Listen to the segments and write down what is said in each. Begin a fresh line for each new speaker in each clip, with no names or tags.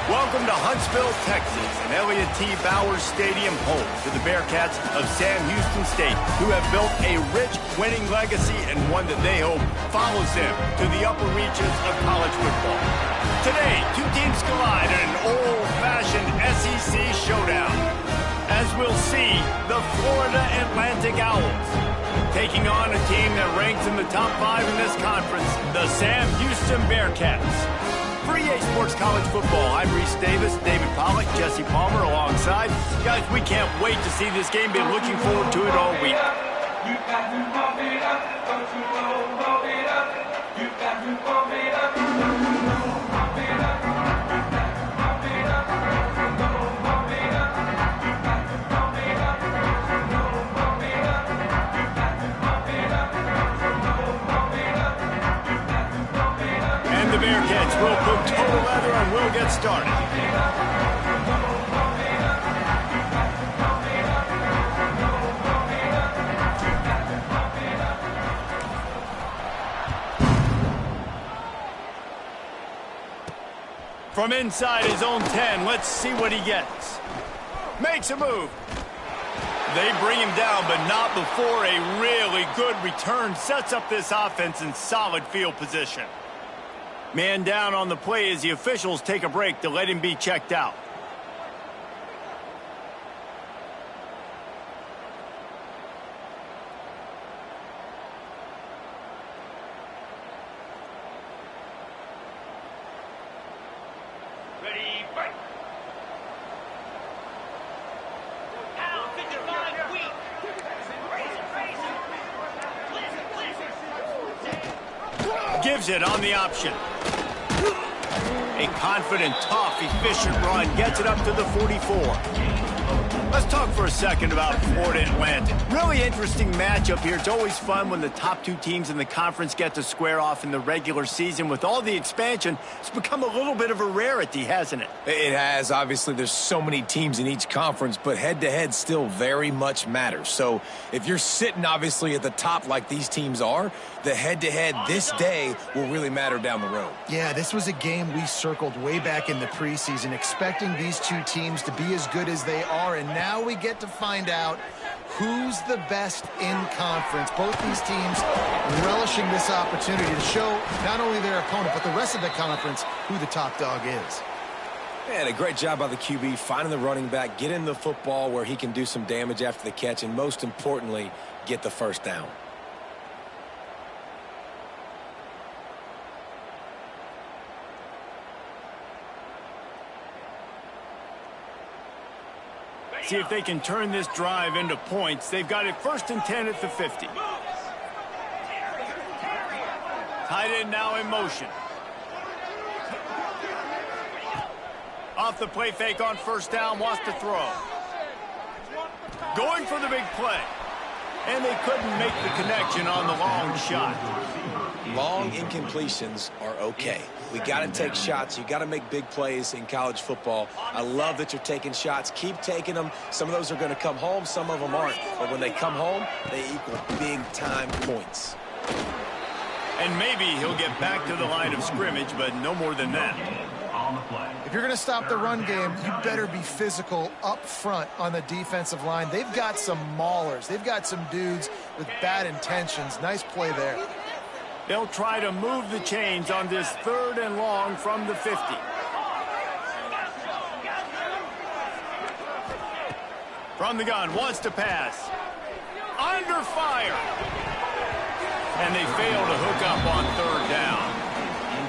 Welcome to Huntsville, Texas, and Elliott T. Bowers Stadium home to the Bearkats of Sam Houston State, who have built a rich winning legacy and one that they hope follows them to the upper reaches of college football. Today, two teams collide in an old-fashioned SEC showdown, as we'll see the Florida Atlantic Owls taking on a team that ranks in the top 5 in this conference, the Sam Houston Bearkats. For EA Sports College Football, I'm Reese Davis, David Pollack, Jesse Palmer alongside. Guys, we can't wait to see this game. Been looking forward to it all week. You got to pump it up, don't you know, pump it up. You got to pump it up, don't you know, pump it up. You got to pump it up, don't you know, pump it up. You got to pump it up, don't you know, pump it up. You got to pump it up, don't you know, pump it up. You got to pump it up. And the Bearkats will put total leather and we'll get started. From inside his own 10, let's see what he gets. Makes a move. They bring him down, but not before a really good return sets up this offense in solid field position. Man down on the play as the officials take a break to let him be checked out.
Ready, fight!
Gives it on the option. A confident, tough, efficient run gets it up to the 44. Let's talk for a second about Florida Atlantic. Really interesting matchup here. It's always fun when the top two teams in the conference get to square off in the regular season. With all the expansion, it's become a little bit of a rarity, hasn't it?
It has. Obviously, there's so many teams in each conference, but head-to-head still very much matters. So if you're sitting, obviously, at the top like these teams are, the head-to-head this day will really matter down the road.
Yeah, this was a game we circled way back in the preseason, expecting these two teams to be as good as they are, and now we get to find out who's the best in conference. Both these teams relishing this opportunity to show not only their opponent, but the rest of the conference who the top dog is.
And a great job by the QB, finding the running back, getting the football where he can do some damage after the catch, and most importantly, get the first down.
See if they can turn this drive into points. They've got it 1st and 10 at the 50. Tight end now in motion. Off the play fake on 1st down, wants to throw. Going for the big play. And they couldn't make the connection on the long shot.
Long incompletions are okay. We got to take shots. You got to make big plays in college football. I love that you're taking shots. Keep taking them. Some of those are going to come home. Some of them aren't. But when they come home, they equal big-time points.
And maybe he'll get back to the line of scrimmage, but no more than that.
If you're going to stop the run game, you better be physical up front on the defensive line. They've got some maulers. They've got some dudes with bad intentions. Nice play there.
They'll try to move the chains on this 3rd and long from the 50. From the gun, wants to pass. Under fire. And they fail to hook up on 3rd down.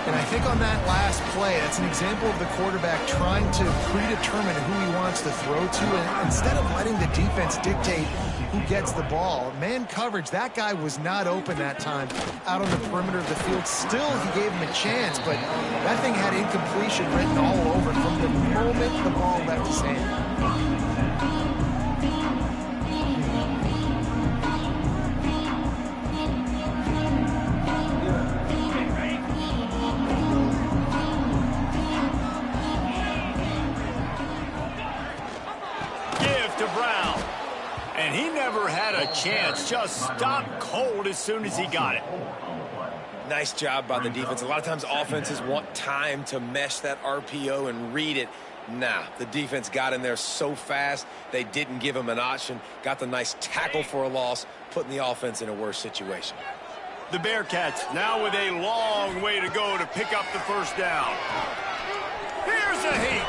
And I think on that last play, that's an example of the quarterback trying to predetermine who he wants to throw to, and instead of letting the defense dictate who gets the ball. Man coverage, that guy was not open that time out on the perimeter of the field. Still, he gave him a chance, but that thing had incompletion written all over it from the moment the ball left his hand.
And he never had a chance, just stopped cold as soon as he got it.
Nice job by the defense. A lot of times offenses want time to mesh that RPO and read it. Nah, the defense got in there so fast, they didn't give him an option. Got the nice tackle for a loss, putting the offense in a worse situation.
The Bearcats now with a long way to go to pick up the first down. Here's a heat.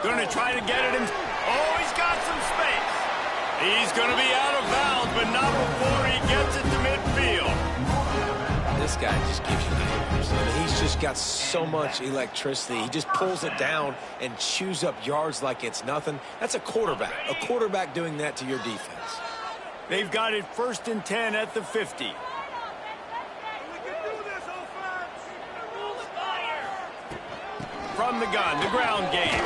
Going to try to get it in. Oh, he's got some space. He's going to be out of bounds, but not before he gets it to midfield.
This guy just gives you nightmares. I mean, he's just got so much electricity. He just pulls it down and chews up yards like it's nothing. That's a quarterback. A quarterback doing that to your defense.
They've got it 1st and 10 at the 50. From the gun, the ground game.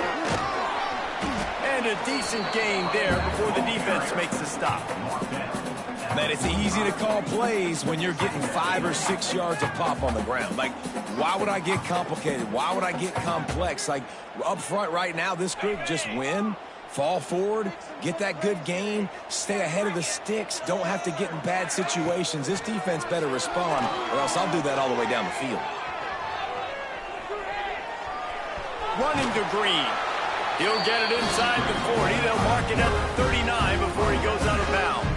And a decent gain there before the defense makes the stop.
Man, it's easy to call plays when you're getting 5 or 6 yards of pop on the ground. Like, why would I get complicated? Why would I get complex? Like, up front right now, this group just win, fall forward, get that good gain, stay ahead of the sticks, don't have to get in bad situations. This defense better respond, or else I'll do that all the way down the field.
Running to Green. He'll get it inside the 40. They'll mark it at the 39 before he goes out of bounds.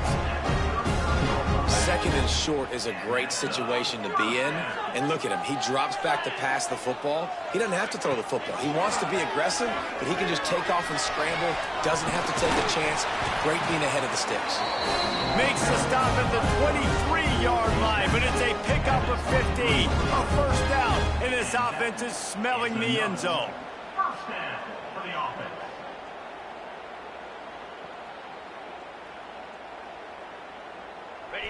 2nd and short is a great situation to be in. And look at him. He drops back to pass the football. He doesn't have to throw the football. He wants to be aggressive, but he can just take off and scramble. Doesn't have to take a chance. Great being ahead of the sticks.
Makes the stop at the 23-yard line, but it's a pickup of 50. A first down, and this offense is smelling the end zone.
First down for the offense.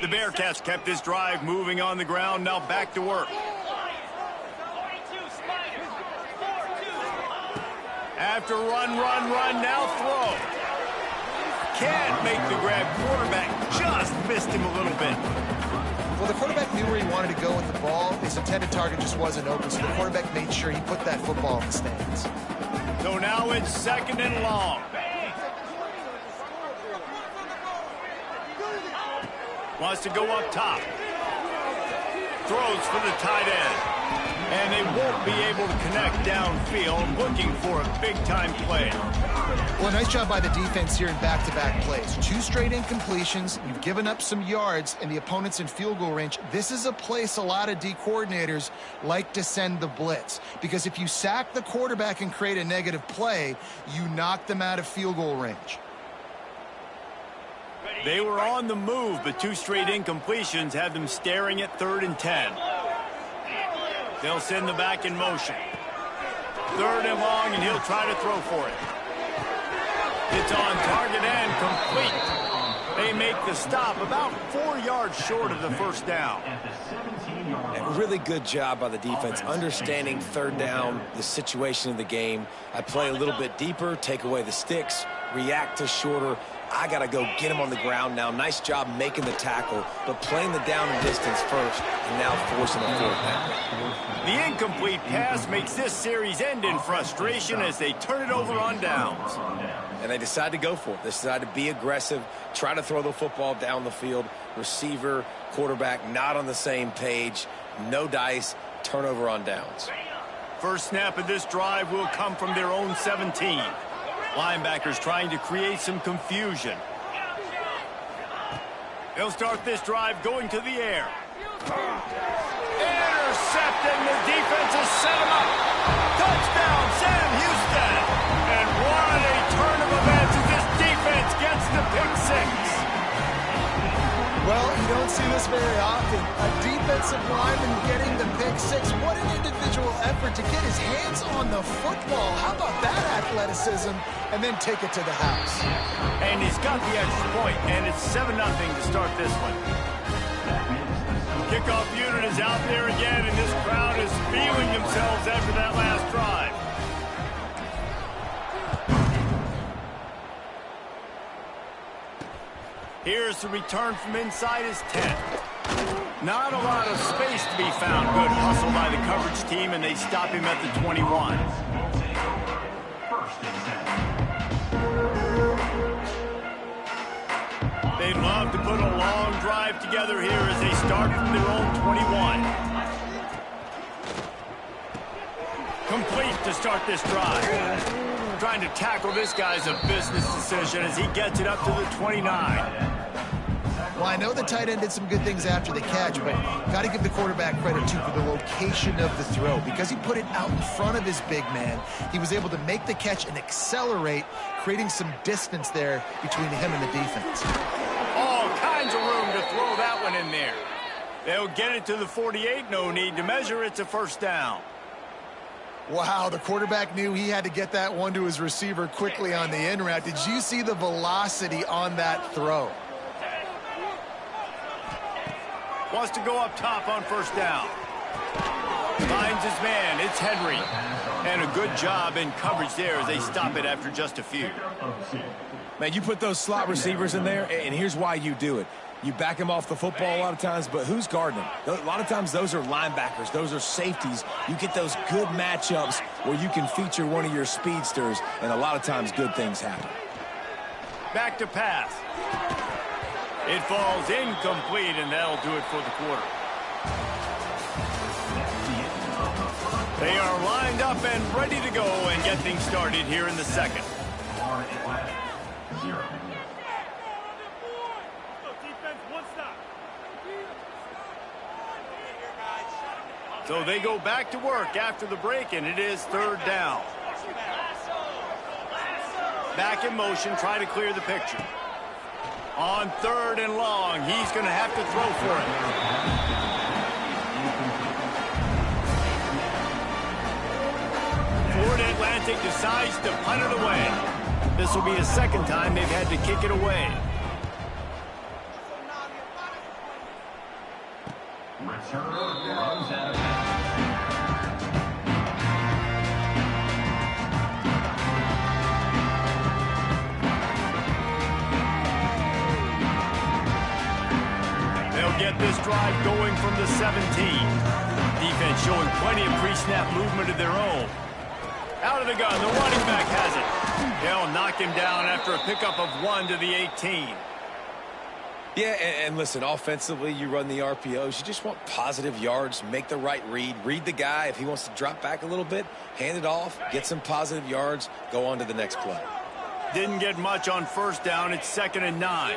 The Bearcats kept this drive moving on the ground, now back to work. After run, now throw. Can't make the grab. Quarterback just missed him a little bit.
Well, the quarterback knew where he wanted to go with the ball. His intended target just wasn't open, so the quarterback made sure he put that football in the stands.
So now it's 2nd and long. Wants to go up top. Throws for the tight end. And they won't be able to connect downfield, looking for a big-time play.
Well, nice job by the defense here in back-to-back plays. 2 straight incompletions. You've given up some yards, and the opponent's in field goal range. This is a place a lot of D coordinators like to send the blitz, because if you sack the quarterback and create a negative play, you knock them out of field goal range.
They were on the move, but 2 straight incompletions had them staring at 3rd and 10. They'll send the back in motion. 3rd and long, and he'll try to throw for it. It's on target and complete. They make the stop about 4 yards short of the first down.
A really good job by the defense, understanding 3rd down, the situation of the game. I play a little bit deeper, take away the sticks, react to shorter. I got to go get him on the ground now. Nice job making the tackle, but playing the down and distance first, and now forcing a 4th down.
The incomplete pass makes this series end in frustration as they turn it over on downs.
And they decide to go for it. They decide to be aggressive, try to throw the football down the field. Receiver, quarterback, not on the same page. No dice, turnover on downs.
First snap of this drive will come from their own 17. Linebackers trying to create some confusion. They'll start this drive going to the air. Intercepted, and the defense has set him up. Touchdown, Sam Houston. And what a turn of events as this defense gets the pick 6.
Well, you don't see this very often. A defensive lineman getting the pick 6. What an individual effort to get his hands on the football. How about that athleticism? And then take it to the house.
And he's got the extra point, and it's 7-0 to start this one. Kickoff unit is out there again, and this crowd is feeling themselves after that last drive. Here's the return from inside his 10. Not a lot of space to be found. Good hustle by the coverage team, and they stop him at the 21. They love to put a long drive together here as they start from their own 21. Complete to start this drive. Trying to tackle this guy's a business decision as he gets it up to the 29.
Well, I know the tight end did some good things after the catch, but got to give the quarterback credit, too, for the location of the throw. Because he put it out in front of his big man, he was able to make the catch and accelerate, creating some distance there between him and the defense.
All kinds of room to throw that one in there. They'll get it to the 48, no need to measure. It's a first down.
Wow, the quarterback knew he had to get that one to his receiver quickly on the in route. Did you see the velocity on that throw?
Wants to go up top on first down. Finds his man. It's Henry. And a good job in coverage there as they stop it after just a few.
Man, you put those slot receivers in there, and here's why you do it. You back them off the football a lot of times, but who's guarding them? A lot of times those are linebackers. Those are safeties. You get those good matchups where you can feature one of your speedsters, and a lot of times good things happen.
Back to pass. It falls incomplete, and that'll do it for the quarter. They are lined up and ready to go and get things started here in the second. So they go back to work after the break, and it is third down. Back in motion, try to clear the picture. On third and long, he's going to have to throw for it. Florida Atlantic decides to punt it away. This will be the second time they've had to kick it away. Get this drive going from the 17. Defense showing plenty of pre-snap movement of their own. Out of the gun, the running back has it. They'll knock him down after a pickup of 1 to the 18.
Yeah, and listen, offensively, you run the RPOs. You just want positive yards, make the right read the guy. If he wants to drop back a little bit, hand it off, get some positive yards, go on to the next play.
Didn't get much on first down. It's 2nd and 9.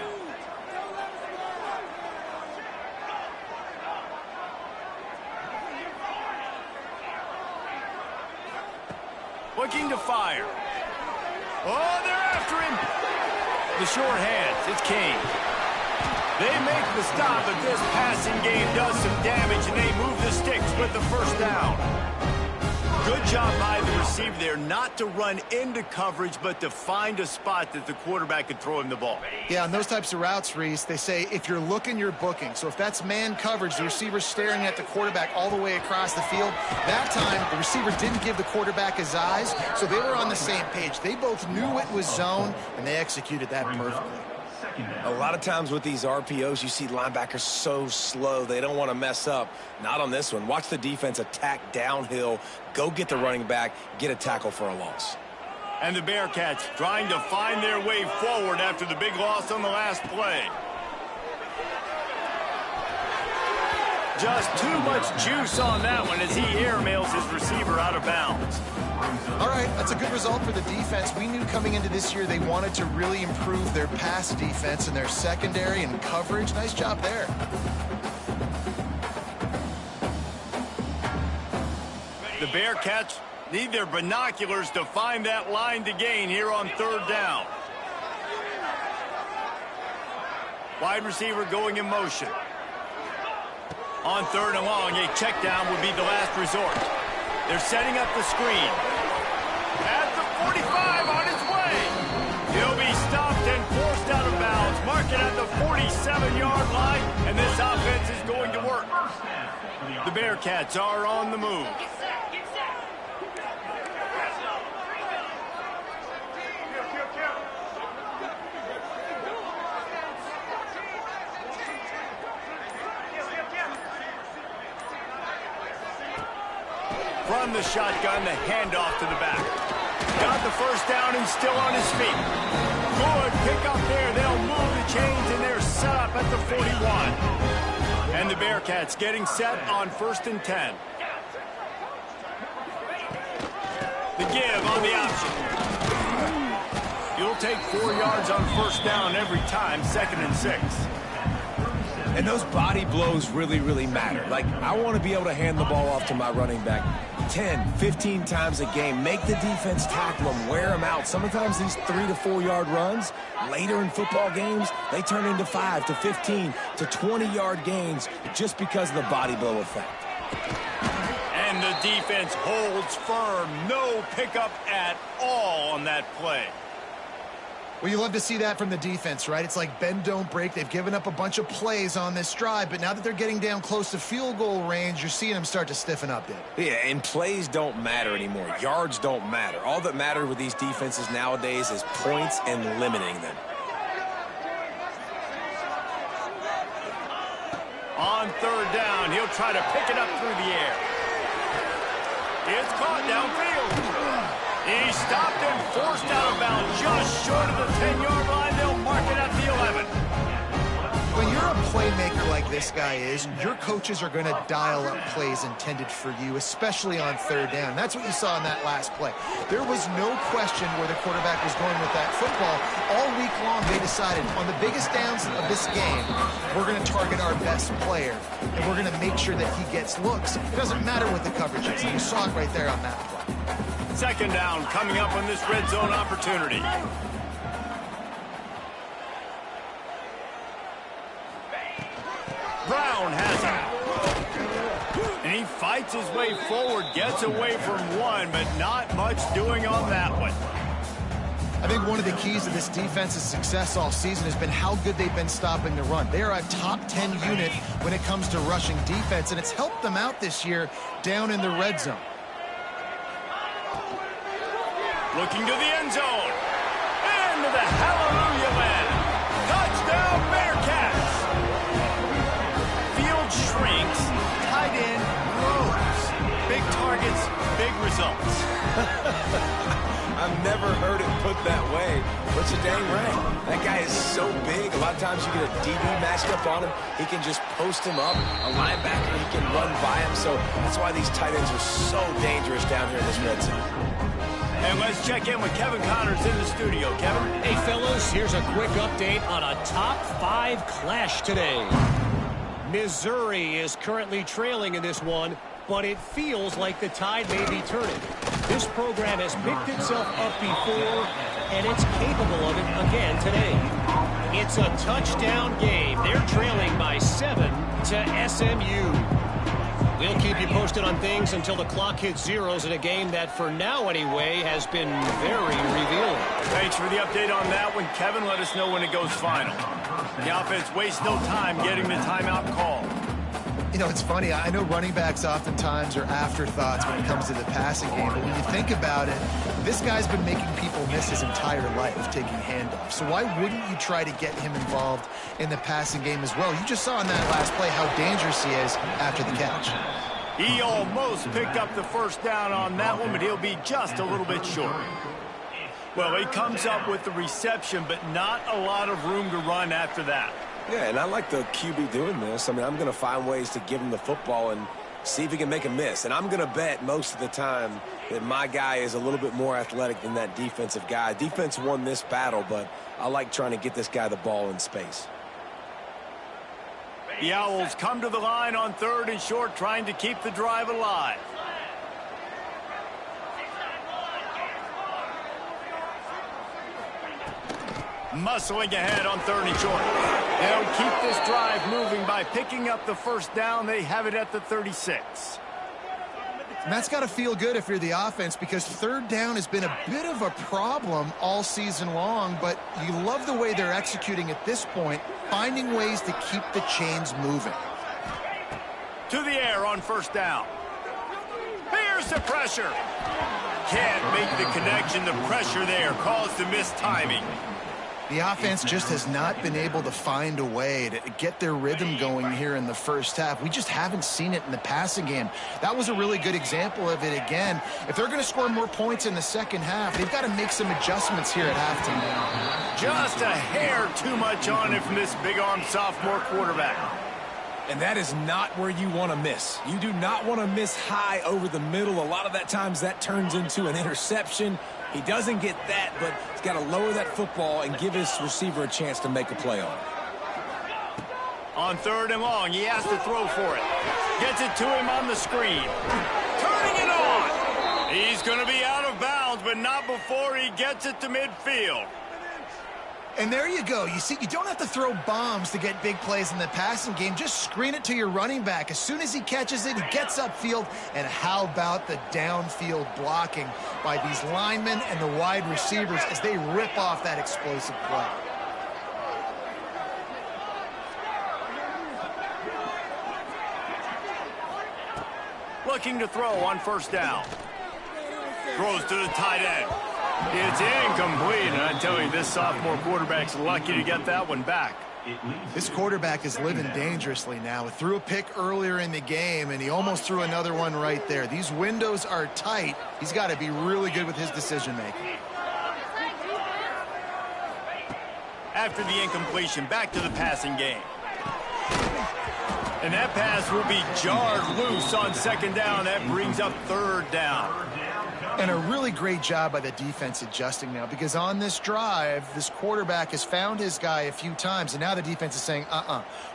Looking to fire. Oh, they're after him. The short hands. It's Kane. They make the stop, but this passing game does some damage, and they move the sticks with the first down. Good job by the receiver there, not to run into coverage, but to find a spot that the quarterback could throw him the ball.
Yeah, on those types of routes, Reese, they say if you're looking, you're booking. So if that's man coverage, the receiver's staring at the quarterback all the way across the field. That time, the receiver didn't give the quarterback his eyes, so they were on the same page. They both knew it was zone, and they executed that perfectly.
A lot of times with these RPOs, you see linebackers so slow, they don't want to mess up. Not on this one. Watch the defense attack downhill, go get the running back, get a tackle for a loss.
And the Bearcats trying to find their way forward after the big loss on the last play. Just too much juice on that one as he airmails his receiver out of bounds.
All right, that's a good result for the defense. We knew coming into this year they wanted to really improve their pass defense and their secondary and coverage. Nice job there.
The Bearcats need their binoculars to find that line to gain here on third down. Wide receiver going in motion. On third and long, a check down would be the last resort. They're setting up the screen. At the 45 on his way. He'll be stopped and forced out of bounds. Mark it at the 47-yard line, and this offense is going to work. The Bearcats are on the move. From the shotgun, the handoff to the back. Got the first down and still on his feet. Good pick up there. They'll move the chains, and they're set up at the 41. And the Bearcats getting set on 1st and 10. The give on the option. You'll take 4 yards on 1st down every time, 2nd and 6.
And those body blows really, really matter. Like, I want to be able to hand the ball off to my running back 10, 15 times a game. Make the defense tackle them, wear them out. Sometimes these 3 to 4 yard runs, later in football games, they turn into 5 to 15 to 20-yard gains just because of the body blow effect.
And the defense holds firm. No pickup at all on that play.
Well, you love to see that from the defense, right? It's like bend, don't break. They've given up a bunch of plays on this drive, but now that they're getting down close to field goal range, you're seeing them start to stiffen up, Dave.
Yeah, and plays don't matter anymore. Yards don't matter. All that matters with these defenses nowadays is points and limiting them.
On 3rd down, he'll try to pick it up through the air. It's caught downfield. He stopped and forced out of bounds just short of the 10-yard line. They'll mark it at the 11.
When you're a playmaker like this guy is, your coaches are going to dial up plays intended for you, especially on 3rd down. That's what you saw in that last play. There was no question where the quarterback was going with that football. All week long, they decided on the biggest downs of this game, we're going to target our best player, and we're going to make sure that he gets looks. It doesn't matter what the coverage is. You saw it right there on that play.
2nd down coming up on this red zone opportunity. Brown has it. And he fights his way forward, gets away from one, but not much doing on that one.
I think one of the keys to this defense's success all season has been how good they've been stopping the run. They are a top 10 unit when it comes to rushing defense, and it's helped them out this year down in the red zone.
Looking to the end zone. Into the hallelujah land. Touchdown, Bearcats. Field shrinks. Tight end grows. Big targets, big results.
I've never heard it put that way, but you're dang right. That guy is so big. A lot of times you get a DB matched up on him. He can just post him up. A linebacker, he can run by him. So that's why these tight ends are so dangerous down here in this red zone.
And let's check in with Kevin Connors in the studio. Kevin?
Hey, fellas, here's a quick update on a top 5 clash today. Missouri is currently trailing in this one, but it feels like the tide may be turning. This program has picked itself up before, and it's capable of it again today. It's a touchdown game. They're trailing by 7 to SMU. We'll keep you posted on things until the clock hits zeros in a game that, for now anyway, has been very revealing.
Thanks for the update on that one, Kevin. Let us know when it goes final. The offense wastes no time getting the timeout call.
You know, it's funny. I know running backs oftentimes are afterthoughts when it comes to the passing game, but when you think about it, this guy's been making people miss his entire life taking handoffs. So why wouldn't you try to get him involved in the passing game as well? You just saw in that last play how dangerous he is after the catch.
He almost picked up the 1st down on that one, but he'll be just a little bit short. Well, he comes up with the reception, but not a lot of room to run after that.
Yeah, and I like the QB doing this. I mean, I'm going to find ways to give him the football and see if he can make a miss. And I'm going to bet most of the time that my guy is a little bit more athletic than that defensive guy. Defense won this battle, but I like trying to get this guy the ball in space.
The Owls come to the line on 3rd and short, trying to keep the drive alive. Muscling ahead on 3rd and short. They'll keep this drive moving by picking up the 1st down. They have it at the 36.
And that's got to feel good if you're the offense, because 3rd down has been a bit of a problem all season long, but you love the way they're executing at this point, finding ways to keep the chains moving.
To the air on 1st down. Here's the pressure. Can't make the connection. The pressure there caused the missed timing.
The offense just has not been able to find a way to get their rhythm going here in the first half. We just haven't seen it in the passing game. That was a really good example of it again. If they're going to score more points in the second half, they've got to make some adjustments here at halftime.
Just a hair too much on it from this big-armed sophomore quarterback.
And that is not where you want to miss. You do not want to miss high over the middle. A lot of that times that turns into an interception. He doesn't get that, but he's got to lower that football and give his receiver a chance to make a play on it.
On 3rd and long, he has to throw for it. Gets it to him on the screen. Turning it on. He's going to be out of bounds, but not before he gets it to midfield.
And there you go. You see, you don't have to throw bombs to get big plays in the passing game. Just screen it to your running back. As soon as he catches it, he gets upfield. And how about the downfield blocking by these linemen and the wide receivers as they rip off that explosive play?
Looking to throw on 1st down. Throws to the tight end. It's incomplete, and I tell you, this sophomore quarterback's lucky to get that one back.
This quarterback is living dangerously now. He threw a pick earlier in the game, and he almost threw another one right there. These windows are tight. He's got to be really good with his decision-making.
After the incompletion, back to the passing game. And that pass will be jarred loose on 2nd down. That brings up 3rd down.
And a really great job by the defense adjusting now, because on this drive, this quarterback has found his guy a few times, and now the defense is saying,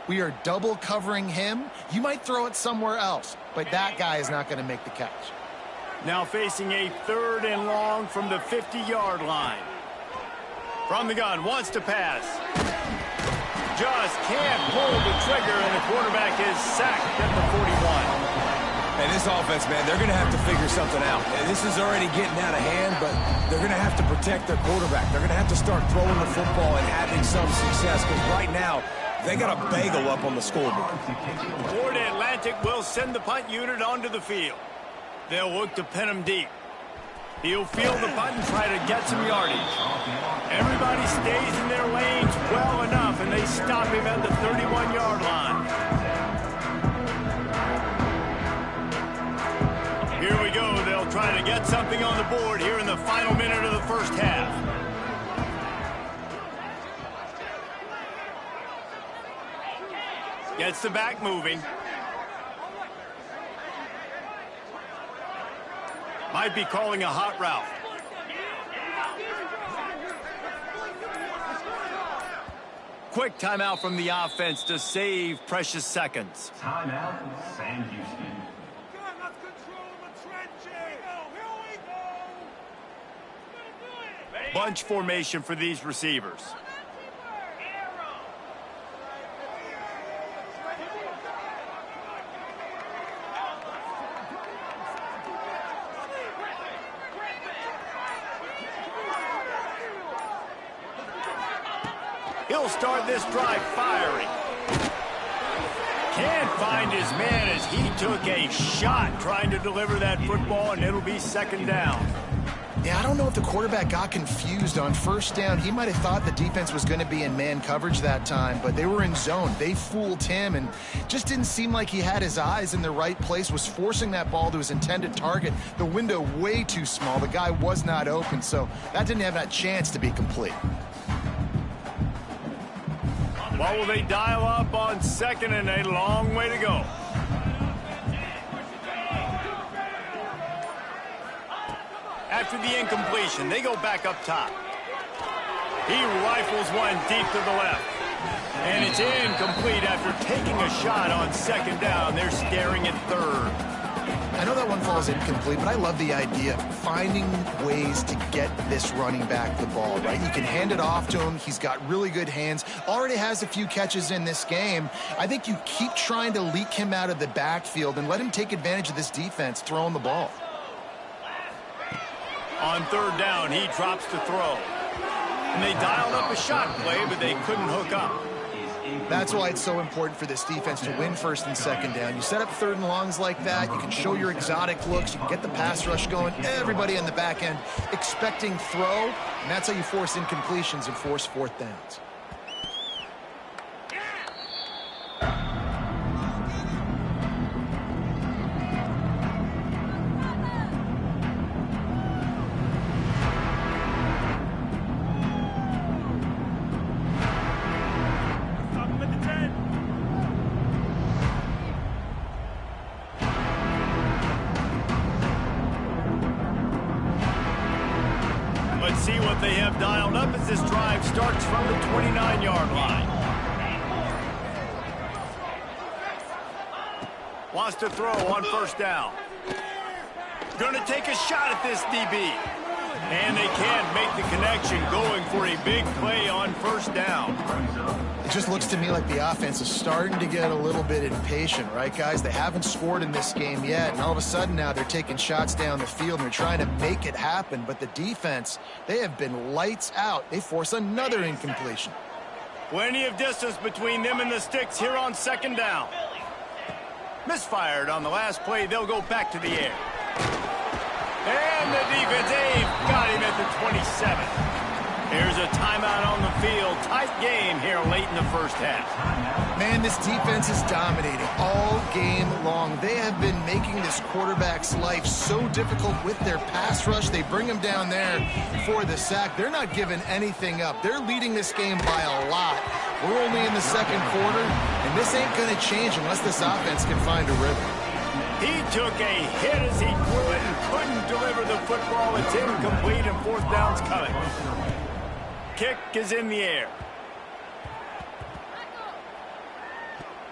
we are double covering him. You might throw it somewhere else, but that guy is not going to make the catch.
Now facing a 3rd and long from the 50-yard line. From the gun, wants to pass. Just can't pull the trigger, and the quarterback is sacked at the 41.
And this offense, man, they're going to have to figure something out. And this is already getting out of hand, but they're going to have to protect their quarterback. They're going to have to start throwing the football and having some success, because right now they got a bagel up on the scoreboard.
Florida Atlantic will send the punt unit onto the field. They'll look to pin him deep. He'll field the punt and try to get some yardage. Everybody stays in their lanes well enough, and they stop him at the 31-yard line. Here we go. They'll try to get something on the board here in the final minute of the first half. Gets the back moving. Might be calling a hot route. Quick timeout from the offense to save precious seconds.
Timeout, Sam Houston.
Bunch formation for these receivers. He'll start this drive firing. Can't find his man as he took a shot trying to deliver that football, and it'll be 2nd down.
Yeah, I don't know if the quarterback got confused on 1st down. He might have thought the defense was going to be in man coverage that time, but they were in zone. They fooled him, and just didn't seem like he had his eyes in the right place, was forcing that ball to his intended target. The window way too small. The guy was not open, so that didn't have that chance to be complete.
What will they dial up on 2nd and a long way to go? After the incompletion, they go back up top. He rifles one deep to the left. And it's incomplete after taking a shot on 2nd down. They're staring at 3rd.
I know that one falls incomplete, but I love the idea of finding ways to get this running back the ball, right? You can hand it off to him. He's got really good hands. Already has a few catches in this game. I think you keep trying to leak him out of the backfield and let him take advantage of this defense throwing the ball.
On 3rd down, he drops to throw. And they dialed up a shot play, but they couldn't hook up.
That's why it's so important for this defense to win first and second down. You set up third and longs like that, you can show your exotic looks, you can get the pass rush going, everybody on the back end expecting throw, and that's how you force incompletions and force fourth downs.
Let's see what they have dialed up as this drive starts from the 29-yard line. Wants to throw on first down. Going to take a shot at this DB. And they can't make the connection, going for a big play on first down.
It just looks to me like the offense is starting to get a little bit impatient, right, guys? They haven't scored in this game yet, and all of a sudden now they're taking shots down the field and they're trying to make it happen. But the defense, they have been lights out. They force another incompletion.
Plenty of distance between them and the sticks here on second down. Misfired on the last play. They'll go back to the air. And the defense, got him at the 27. Here's a timeout on the field. Tight game here late in the first half.
Man, this defense is dominating all game long. They have been making this quarterback's life so difficult with their pass rush. They bring him down there for the sack. They're not giving anything up. They're leading this game by a lot. We're only in the second quarter, and this ain't going to change unless this offense can find a rhythm.
He took a hit as he threw it and couldn't deliver the football. It's incomplete and fourth down's coming. Kick is in the air.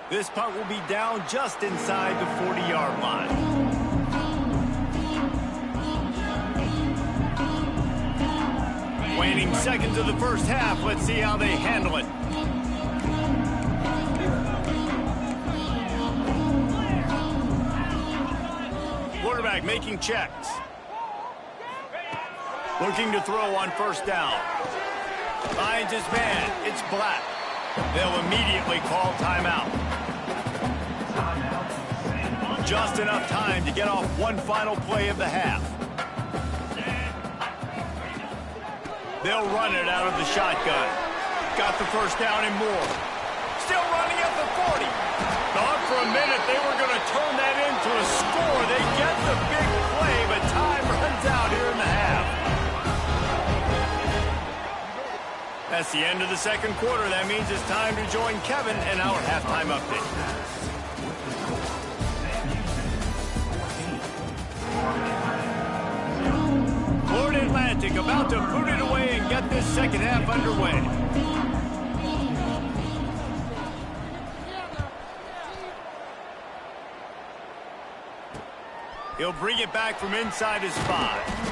This punt will be down just inside the 40-yard line. Waning seconds of the first half. Let's see how they handle it. Quarterback making checks. Looking to throw on first down. Finds his man. It's Black. They'll immediately call timeout. Just enough time to get off one final play of the half. They'll run it out of the shotgun. Got the first down and more. Still running at the 40. Thought for a minute they were going to turn that into a score. They get the big play, but time runs out here in the half. That's the end of the second quarter. That means it's time to join Kevin in our halftime update. Florida Atlantic about to put it away and get this second half underway. He'll bring it back from inside his 5.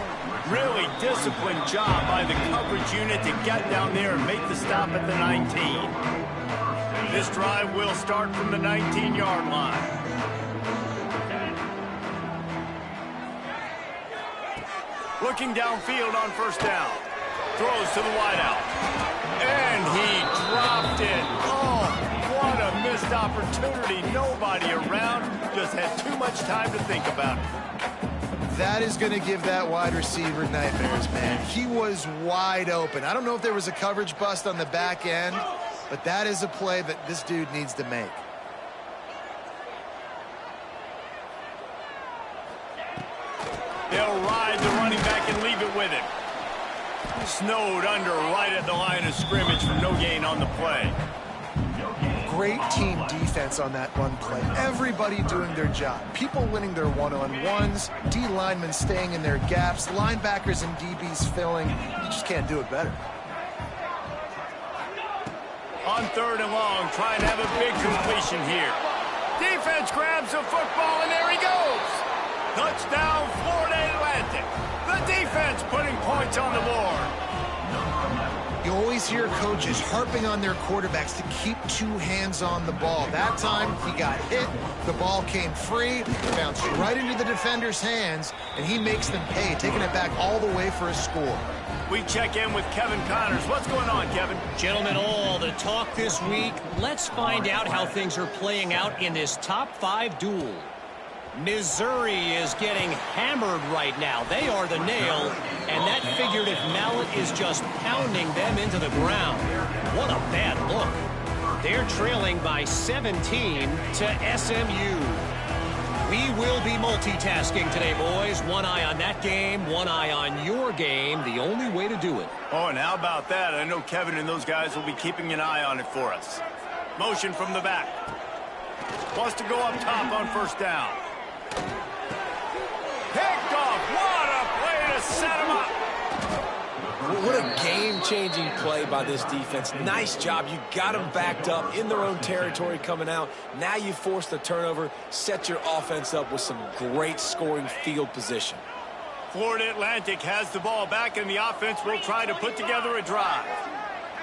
Really disciplined job by the coverage unit to get down there and make the stop at the 19. This drive will start from the 19-yard line. Looking downfield on first down. Throws to the wideout. And he dropped it. Oh, what a missed opportunity. Nobody around. Just had too much time to think about it.
That is going to give that wide receiver nightmares, man. He was wide open. I don't know if there was a coverage bust on the back end, but that is a play that this dude needs to make.
They'll ride the running back and leave it with him. Snowed under right at the line of scrimmage for no gain on the play.
Great team defense on that run play. Everybody doing their job. People winning their one-on-ones, D linemen staying in their gaps, linebackers and DBs filling. You just can't do it better.
On third and long, trying to have a big completion here. Defense grabs the football, and there he goes. Touchdown, Florida Atlantic. The defense putting points on the board.
You always hear coaches harping on their quarterbacks to keep 2 hands on the ball. That time, he got hit, the ball came free, bounced right into the defender's hands, and he makes them pay, taking it back all the way for a score.
We check in with Kevin Connors. What's going on, Kevin?
Gentlemen, all the talk this week. Let's find out how things are playing out in this top 5 duel. Missouri is getting hammered right now. They are the nail, and that figurative mallet is just pounding them into the ground. What a bad look. They're trailing by 17 to SMU. We will be multitasking today, boys. One eye on that game, one eye on your game. The only way to do it.
Oh, and how about that? I know Kevin and those guys will be keeping an eye on it for us. Motion from the back. Wants to go up top on first down. Picked off. What a play to set him up.
What a game-changing play by this defense. Nice job. You got them backed up in their own territory coming out. Now you force the turnover, set your offense up with some great scoring field position.
Florida Atlantic has the ball back, and the offense will try to put together a drive.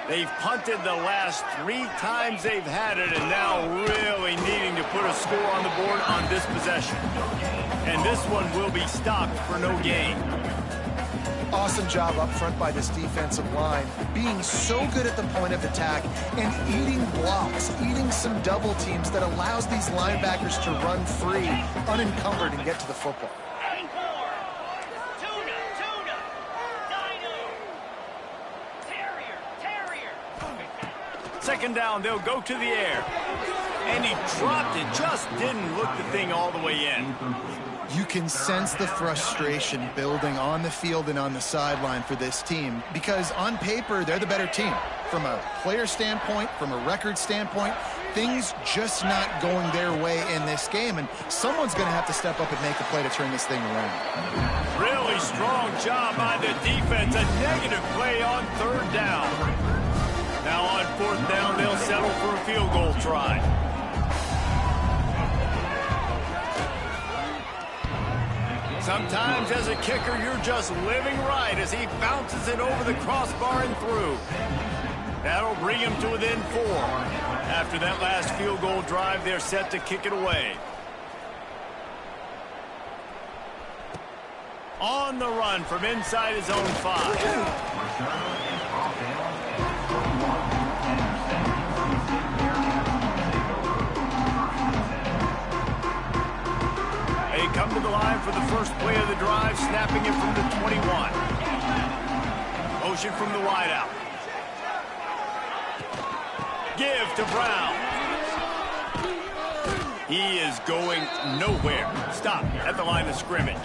They've punted the last 3 times they've had it, and now really needing to put a score on the board on this possession. And this one will be stopped for no gain.
Awesome job up front by this defensive line, being so good at the point of attack and eating blocks, eating some double teams that allows these linebackers to run free, unencumbered, and get to the football.
Second down, they'll go to the air. And he dropped it, just didn't look the thing all the way in.
You can sense the frustration building on the field and on the sideline for this team because on paper, they're the better team. From a player standpoint, from a record standpoint, things just not going their way in this game, and someone's going to have to step up and make a play to turn this thing around.
Really strong job by the defense. A negative play on third down. Now on fourth down, they'll settle for a field goal try. Sometimes as a kicker, you're just living right as he bounces it over the crossbar and through. That'll bring him to within 4. After that last field goal drive, they're set to kick it away. On the run from inside his own 5. They come to the line for the first play of the drive, snapping it from the 21. Motion from the wideout. Give to Brown. He is going nowhere. Stop at the line of scrimmage.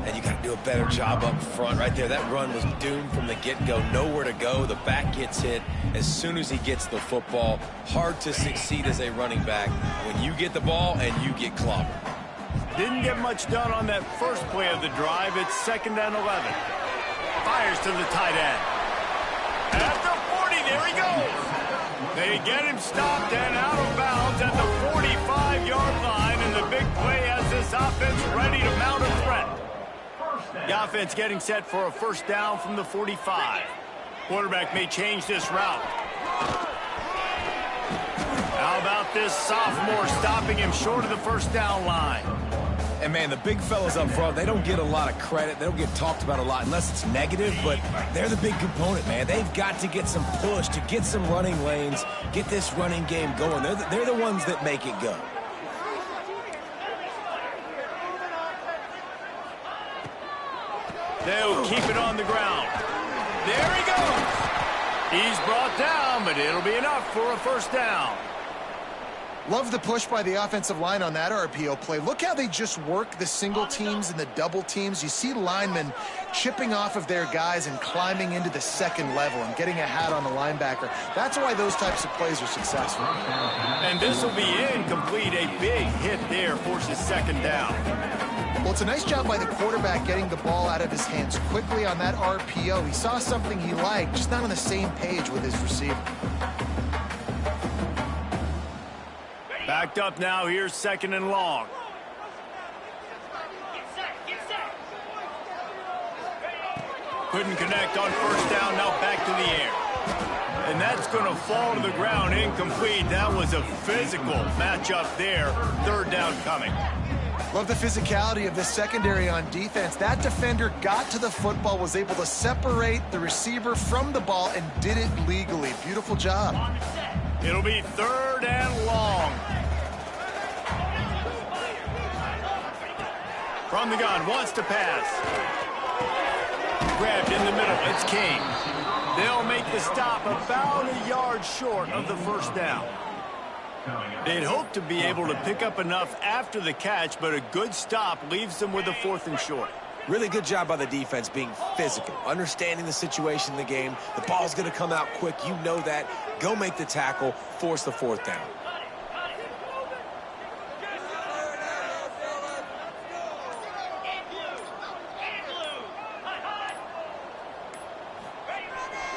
And you got to do a better job up front right there. That run was doomed from the get-go. Nowhere to go. The back gets hit as soon as he gets the football. Hard to succeed as a running back when you get the ball and you get clobbered.
Didn't get much done on that first play of the drive. It's 2nd and 11. Fires to the tight end. At the 40, there he goes. They get him stopped and out of bounds at the 45-yard line, and the big play has this offense ready to mount a threat. The offense getting set for a first down from the 45. Quarterback may change this route. How about this sophomore stopping him short of the first down line?
And, man, the big fellas up front, they don't get a lot of credit. They don't get talked about a lot unless it's negative, but they're the big component, man. They've got to get some push, to get some running lanes, get this running game going. They're the ones that make it go.
They'll keep it on the ground. There he goes. He's brought down, but it'll be enough for a first down.
Love the push by the offensive line on that RPO play. Look how they just work the single teams and the double teams. You see linemen chipping off of their guys and climbing into the second level and getting a hat on the linebacker. That's why those types of plays are successful.
And this will be incomplete. A big hit there forces 2nd down.
Well, it's a nice job by the quarterback getting the ball out of his hands quickly on that RPO. He saw something he liked, just not on the same page with his receiver.
Backed up now. Here's 2nd and long. couldn't connect on first down. Now back to the air. And that's going to fall to the ground incomplete. That was a physical matchup there. Third down coming.
Love the physicality of this secondary on defense. That defender got to the football, was able to separate the receiver from the ball, and did it legally. Beautiful job.
It'll be third and long. From the gun, wants to pass. Grabbed in the middle, it's King. They'll make the stop about a yard short of the first down. They'd hope to be able to pick up enough after the catch, but a good stop leaves them with a 4th and short.
Really good job by the defense being physical, understanding the situation in the game. The ball's going to come out quick. You know that. Go make the tackle, force the 4th down.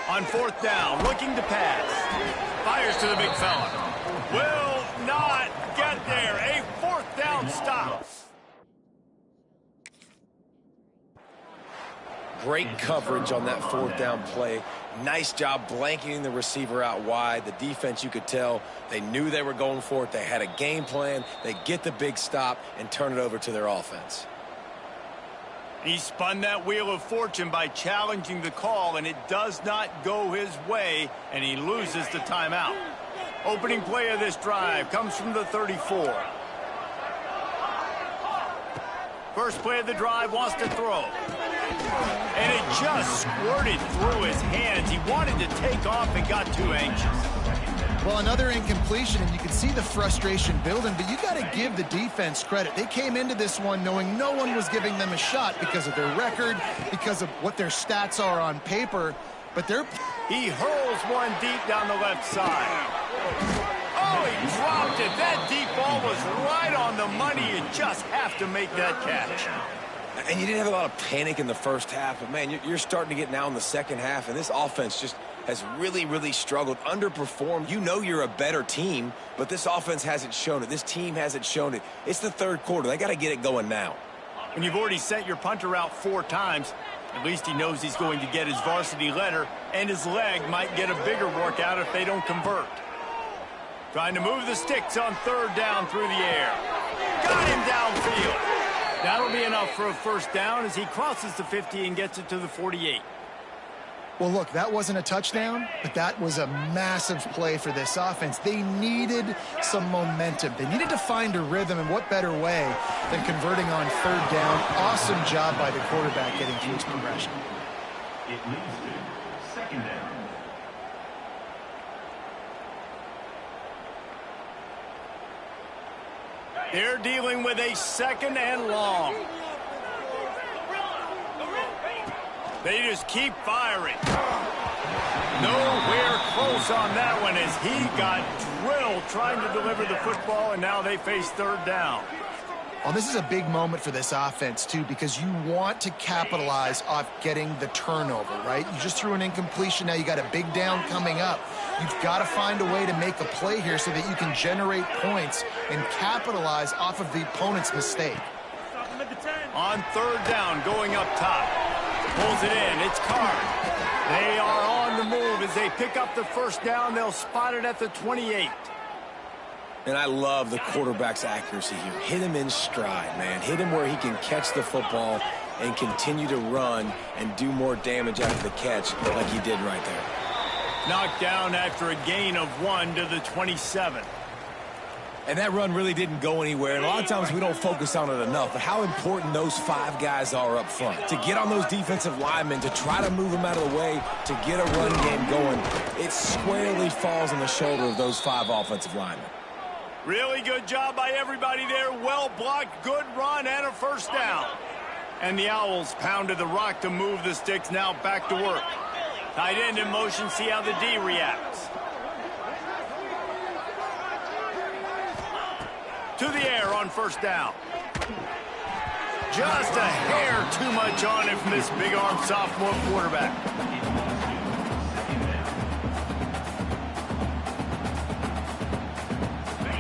On 4th down, looking to pass. Fires to the big fella. Will not get there. A 4th down stop.
Great coverage on that 4th down play. Nice job blanketing the receiver out wide. The defense, you could tell, they knew they were going for it. They had a game plan. They get the big stop and turn it over to their offense.
He spun that wheel of fortune by challenging the call, and it does not go his way, and he loses the timeout. Opening play of this drive comes from the 34. First play of the drive, wants to throw. And it just squirted through his hands. He wanted to take off and got too anxious.
Well, another incompletion, and you can see the frustration building, but you got to give the defense credit. They came into this one knowing no one was giving them a shot because of their record, because of what their stats are on paper, but they're...
He hurls one deep down the left side. Oh, he dropped it. That deep ball was right on the money. You just have to make that catch.
And you didn't have a lot of panic in the first half, but, man, you're starting to get now in the second half, and this offense just has really, really struggled, underperformed. You know you're a better team, but this offense hasn't shown it. This team hasn't shown it. It's the third quarter. They got to get it going now.
When you've already sent your punter out 4 times, at least he knows he's going to get his varsity letter, and his leg might get a bigger workout if they don't convert. Trying to move the sticks on 3rd down through the air. Got him downfield. That'll be enough for a first down as he crosses the 50 and gets it to the 48.
Well, look, that wasn't a touchdown, but that was a massive play for this offense. They needed some momentum. They needed to find a rhythm, and what better way than converting on 3rd down. Awesome job by the quarterback getting through his progression.
It leads to 2nd down.
They're dealing with a 2nd and long. They just keep firing. Nowhere close on that one as he got drilled trying to deliver the football, and now they face 3rd down.
Well, this is a big moment for this offense, too, because you want to capitalize off getting the turnover, right? You just threw an incompletion. Now you got a big down coming up. You've got to find a way to make a play here so that you can generate points and capitalize off of the opponent's mistake.
On 3rd down, going up top. Pulls it in. It's Card. They are on the move as they pick up the first down. They'll spot it at the 28.
And I love the quarterback's accuracy here. Hit him in stride, man. Hit him where he can catch the football and continue to run and do more damage after the catch like he did right there.
Knocked down after a gain of 1 to the 27.
And that run really didn't go anywhere. And a lot of times we don't focus on it enough, but how important those 5 guys are up front. To get on those defensive linemen, to try to move them out of the way, to get a run game going, it squarely falls on the shoulder of those 5 offensive linemen.
Really good job by everybody there. Well blocked, good run, and a first down. And the Owls pounded the rock to move the sticks. Now back to work. Tight end in motion, see how the D reacts. To the air on first down. Just a hair too much on it from this big-arm sophomore quarterback.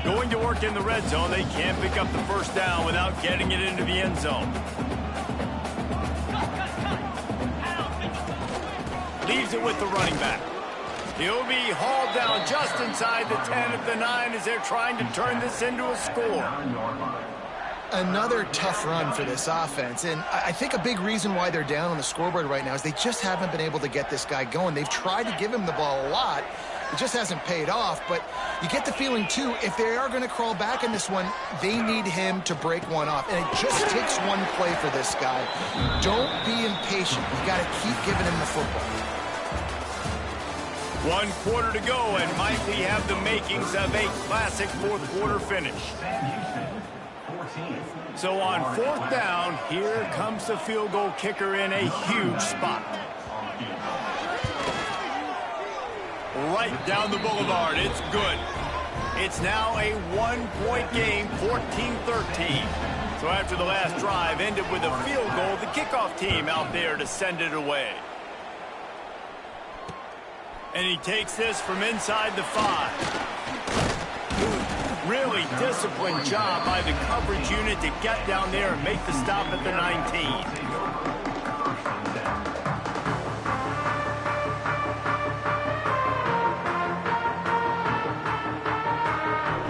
Going to work in the red zone. They can't pick up the first down without getting it into the end zone. Leaves it with the running back. He'll be hauled down just inside the 10 at the 9 as they're trying to turn this into a score.
Another tough run for this offense, and I think a big reason why they're down on the scoreboard right now is they just haven't been able to get this guy going. They've tried to give him the ball a lot. It just hasn't paid off, but you get the feeling, too, if they are going to crawl back in this one, they need him to break one off, and it just takes one play for this guy. Don't be impatient. You got to keep giving him the football.
1 quarter to go, and might we have the makings of a classic fourth-quarter finish. So on 4th down, here comes the field goal kicker in a huge spot. Right down the boulevard, it's good. It's now a 1-point game, 14-13. So after the last drive ended with a field goal, the kickoff team out there to send it away. And he takes this from inside the 5. Really disciplined job by the coverage unit to get down there and make the stop at the 19.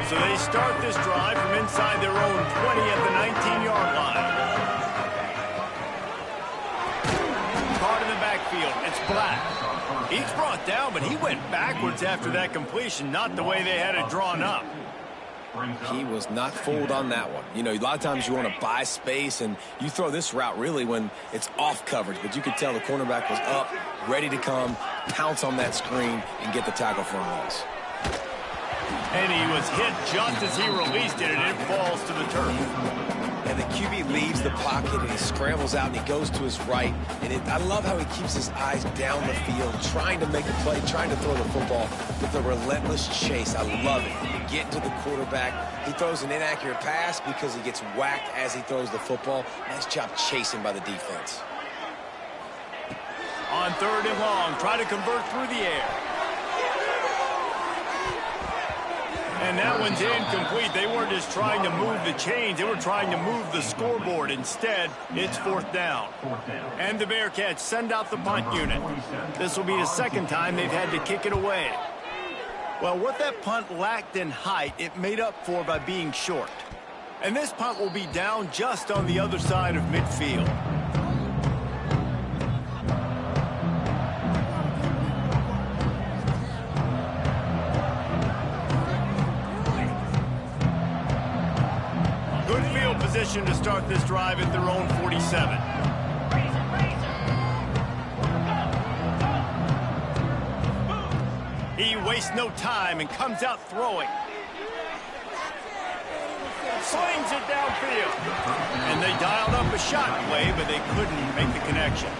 So they start this drive from inside their own 20 at the 19-yard line. Caught in the backfield. It's Black. He's brought down, but he went backwards after that completion, not the way they had it drawn up.
He was not fooled on that one. You know, a lot of times you want to buy space, and you throw this route really when it's off coverage. But you could tell the cornerback was up, ready to come, pounce on that screen, and get the tackle for a loss.
And he was hit just as he released it, and it falls to the turf.
And the QB leaves the pocket, and he scrambles out, and he goes to his right. And I love how he keeps his eyes down the field, trying to make a play, trying to throw the football with a relentless chase. I love it. You get to the quarterback. He throws an inaccurate pass because he gets whacked as he throws the football. Nice job chasing by the defense.
On 3rd and long, try to convert through the air. And that one's incomplete. They weren't just trying to move the chains. They were trying to move the scoreboard. Instead, it's 4th down. And the Bearcats send out the punt unit. This will be the 2nd time they've had to kick it away. Well, what that punt lacked in height, it made up for by being short. And this punt will be down just on the other side of midfield. Position to start this drive at their own 47. He wastes no time and comes out throwing. Slings it downfield. And they dialed up a shot play, but they couldn't make the connection.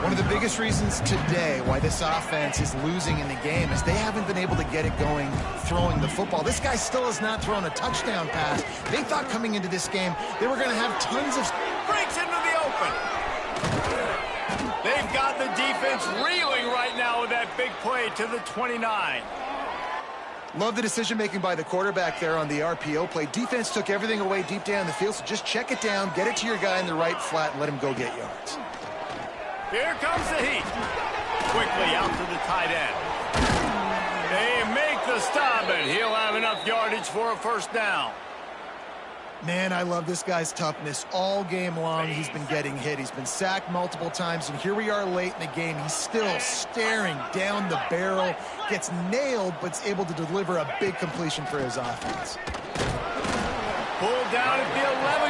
One of the biggest reasons today why this offense is losing in the game is they haven't been able to get it going throwing the football. This guy still has not thrown a touchdown pass. They thought coming into this game they were going to have tons of...
Breaks into the open. They've got the defense reeling right now with that big play to the 29.
Love the decision-making by the quarterback there on the RPO play. Defense took everything away deep down the field, so just check it down, get it to your guy in the right flat, and let him go get yards.
Here comes the heat. Quickly out to the tight end. They make the stop, and he'll have enough yardage for a 1st down.
Man, I love this guy's toughness. All game long, he's been getting hit. He's been sacked multiple times, and here we are late in the game. He's still staring down the barrel, gets nailed, but is able to deliver a big completion for his offense.
Pulled down at the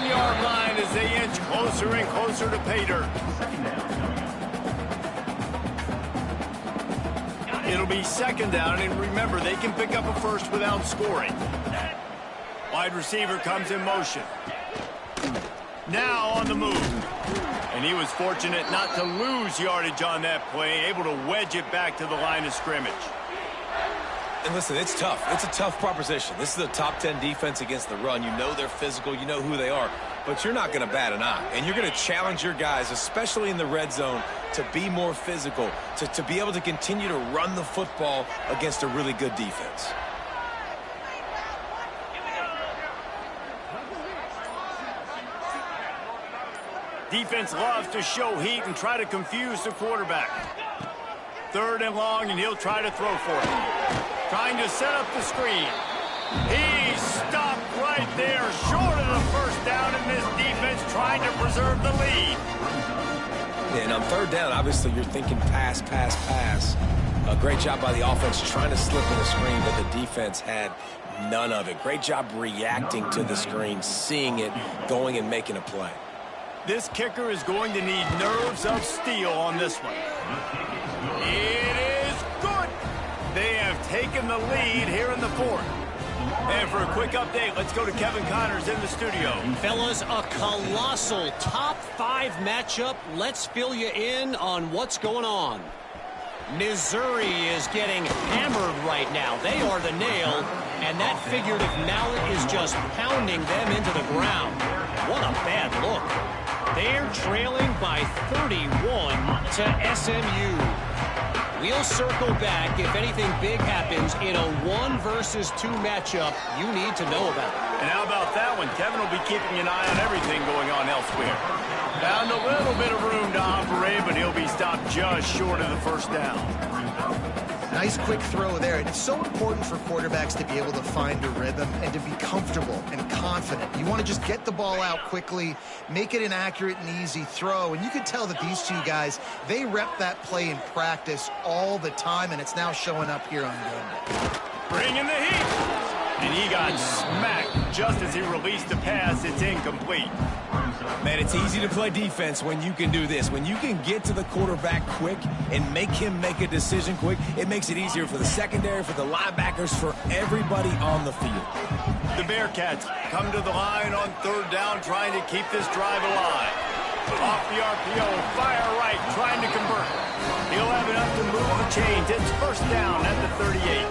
11-yard line as they inch closer and closer to pay dirt. It'll be 2nd down, and remember, they can pick up a 1st without scoring. Wide receiver comes in motion. Now on the move. And he was fortunate not to lose yardage on that play, able to wedge it back to the line of scrimmage.
And listen, it's tough. It's a tough proposition. This is a top 10 defense against the run. You know they're physical. You know who they are. But you're not going to bat an eye. And you're going to challenge your guys, especially in the red zone, to be more physical, to be able to continue to run the football against a really good defense.
Defense loves to show heat and try to confuse the quarterback. 3rd and long, and he'll try to throw for it. Trying to set up the screen. He stopped right there, short of the first down, and this defense trying to preserve the lead.
And on 3rd down, obviously you're thinking pass, pass, pass. A great job by the offense trying to slip in the screen, but the defense had none of it. Great job reacting to the screen, seeing it, going and making a play.
This kicker is going to need nerves of steel on this one. It is good. They have taken the lead here in the 4th. And for a quick update, let's go to Kevin Connors in the studio.
Fellas, a colossal top 5 matchup. Let's fill you in on what's going on. Missouri is getting hammered right now. They are the nail, and that figurative mallet is just pounding them into the ground. What a bad look. They're trailing by 31 to SMU. We'll circle back if anything big happens in a 1 versus 2 matchup you need to know about.
And how about that one? Kevin will be keeping an eye on everything going on elsewhere. Found a little bit of room to operate, but he'll be stopped just short of the first down.
Nice quick throw there. And it's so important for quarterbacks to be able to find a rhythm and to be comfortable and confident. You want to just get the ball out quickly, make it an accurate and easy throw. And you can tell that these two guys, they rep that play in practice all the time, and it's now showing up here on game day.
Bringing the heat. And he got smacked just as he released the pass. It's incomplete.
Man, it's easy to play defense when you can do this. When you can get to the quarterback quick and make him make a decision quick, it makes it easier for the secondary, for the linebackers, for everybody on the field.
The Bearcats come to the line on 3rd down, trying to keep this drive alive. Off the RPO, fire right, trying to convert. He'll have enough to move the chains. It's 1st down at the 38.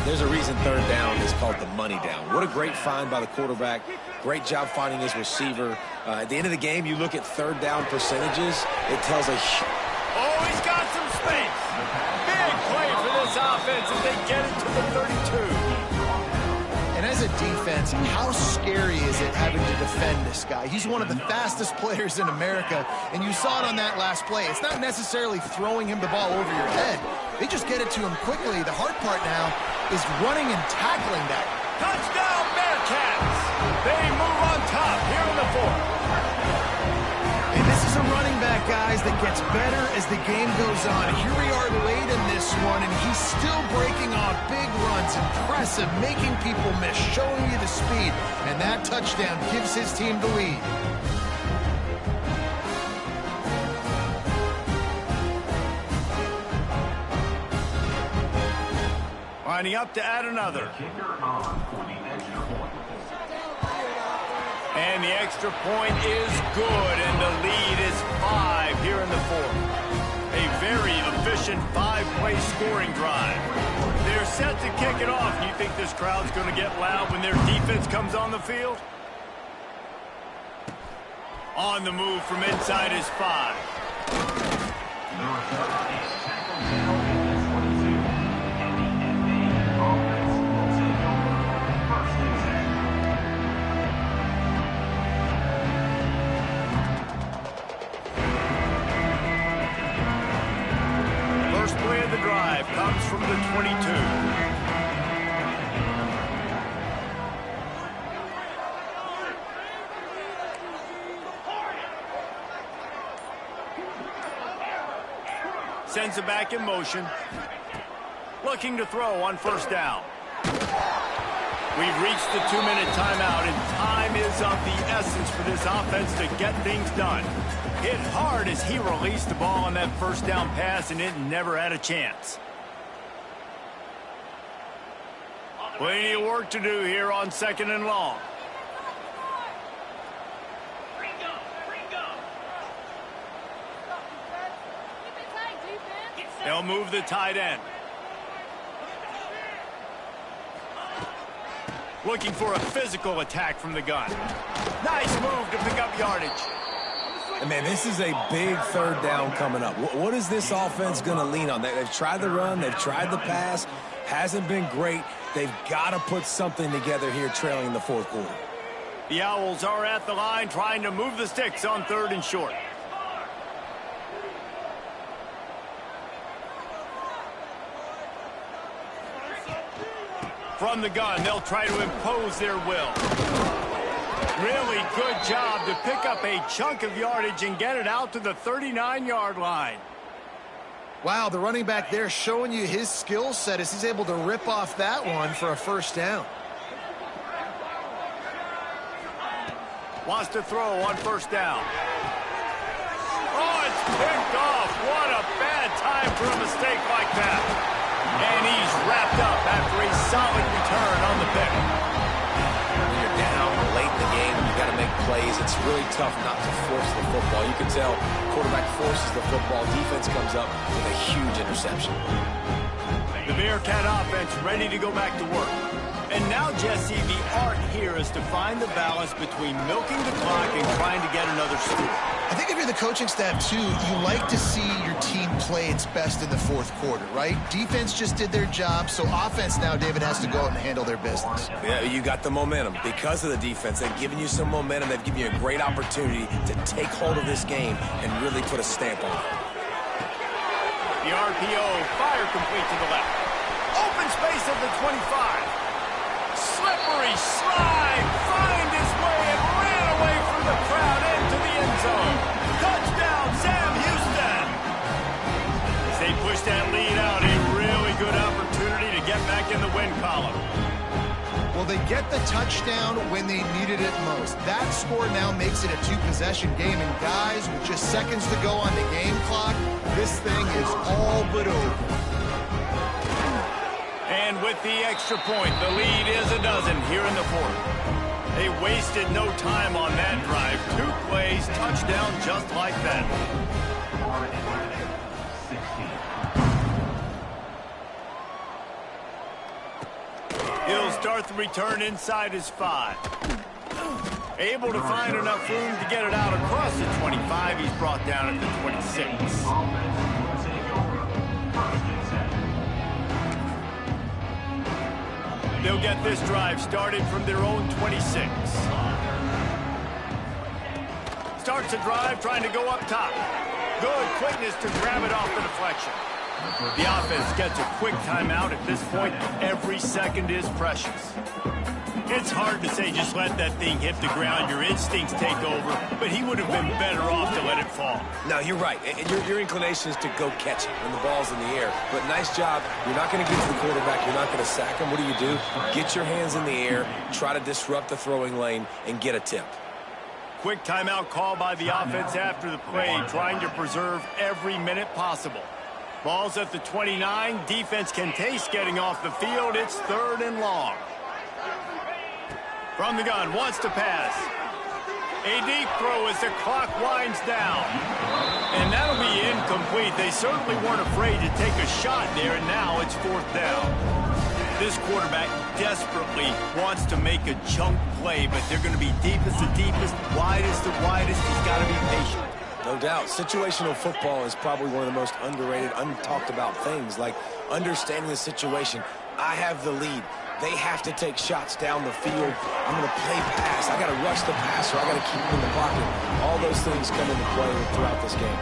There's a reason 3rd down is called the money down. What a great find by the quarterback. Great job finding his receiver. At the end of the game, you look at 3rd down percentages. It tells a...
Oh, he's got some space. Big play for this offense as they get it to the 32.
And as a defense, how scary is it having to defend this guy? He's one of the fastest players in America, and you saw it on that last play. It's not necessarily throwing him the ball over your head. They just get it to him quickly. The hard part now is running and tackling that.
Touchdown, Bearcats! They move on top here in the 4th.
And this is a running back, guys, that gets better as the game goes on. Here we are late in this one, and he's still breaking off big runs. Impressive, making people miss, showing you the speed. And that touchdown gives his team the lead.
Lining up to add another. And the extra point is good, and the lead is 5 here in the 4th. A very efficient 5-play scoring drive. They're set to kick it off. You think this crowd's going to get loud when their defense comes on the field? On the move from inside his 5. The drive comes from the 22. Sends it back in motion. Looking to throw on 1st down. We've reached the 2-minute timeout, and time is of the essence for this offense to get things done. Hit hard as he released the ball on that 1st down pass, and it never had a chance. Plenty of work to do here on 2nd and long. They'll move the tight end. Looking for a physical attack from the gun. Nice move to pick up yardage.
And man, this is a big 3rd down coming up. What is this offense going to lean on? They've tried the run. They've tried the pass. Hasn't been great. They've got to put something together here trailing in the 4th quarter.
The Owls are at the line trying to move the sticks on 3rd and short. From the gun, they'll try to impose their will. Really good job to pick up a chunk of yardage and get it out to the 39-yard line.
Wow, the running back there showing you his skill set as he's able to rip off that one for a first down.
Wants to throw on first down. Oh, it's picked off. What a bad time for a mistake like that. And he's wrapped up after a solid return on the pick.
When you're down late in the game and you got to make plays, it's really tough not to force the football. You can tell quarterback forces the football. Defense comes up with a huge interception.
The Bearcat offense ready to go back to work. And now, Jesse, the art here is to find the balance between milking the clock and trying to get another score.
I think if you're the coaching staff, too, you like to see your team play its best in the fourth quarter, right? Defense just did their job, so offense now, David, has to go out and handle their business.
Yeah, you got the momentum. Because of the defense, they've given you some momentum. They've given you a great opportunity to take hold of this game and really put a stamp on it.
The RPO, fire complete to the left. Open space at the 25. Slippery slide, find his way and ran away from the crowd into the end zone. Touchdown, Sam Houston. As they push that lead out, a really good opportunity to get back in the win column.
Well, they get the touchdown when they needed it most. That score now makes it a two-possession game, and guys, with just seconds to go on the game clock, this thing is all but over.
And with the extra point, the lead is a dozen here in the fourth. They wasted no time on that drive. 2 plays, touchdown just like that. He'll start the return inside his 5. Able to find enough room to get it out across the 25. He's brought down at the 26. They'll get this drive started from their own 26. Starts a drive trying to go up top. Good quickness to grab it off the deflection. The offense gets a quick timeout. At this point, every second is precious. It's hard to say just let that thing hit the ground. Your instincts take over, but he would have been better off to let it fall.
No, you're right. And your inclination is to go catch it when the ball's in the air. But nice job. You're not going to get to the quarterback. You're not going to sack him. What do? Get your hands in the air, try to disrupt the throwing lane, and get a tip.
Quick timeout call by the offense after the play, trying to preserve every minute possible. Ball's at the 29. Defense can taste getting off the field. It's 3rd and long. From the gun, wants to pass. A deep throw as the clock winds down. And that'll be incomplete. They certainly weren't afraid to take a shot there, and now it's 4th down. This quarterback desperately wants to make a chunk play, but they're going to be deepest to deepest, widest to widest. He's got to be patient.
No doubt. Situational football is probably one of the most underrated, untalked about things, like understanding the situation. I have the lead. They have to take shots down the field. I'm going to play pass. I got to rush the passer. I got to keep him in the pocket. All those things come into play throughout this game.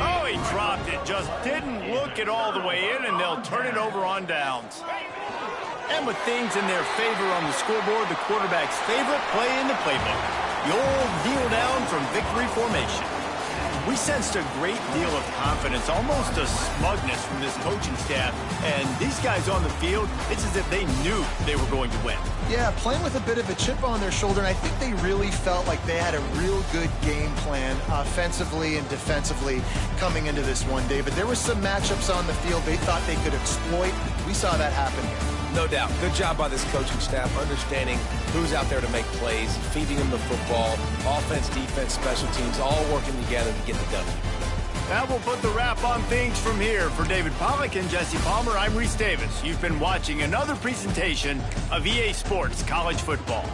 Oh, he dropped it. Just didn't look it all the way in, and they'll turn it over on downs. And with things in their favor on the scoreboard, the quarterback's favorite play in the playbook, the old kneel down from victory formation. We sensed a great deal of confidence, almost a smugness from this coaching staff. And these guys on the field, it's as if they knew they were going to win.
Yeah, playing with a bit of a chip on their shoulder, and I think they really felt like they had a real good game plan offensively and defensively coming into this one, David. There were some matchups on the field they thought they could exploit. We saw that happen here.
No doubt. Good job by this coaching staff understanding who's out there to make plays, feeding them the football, offense, defense, special teams, all working together to get the W.
That will put the wrap on things from here. For David Pollack and Jesse Palmer, I'm Reese Davis. You've been watching another presentation of EA Sports College Football.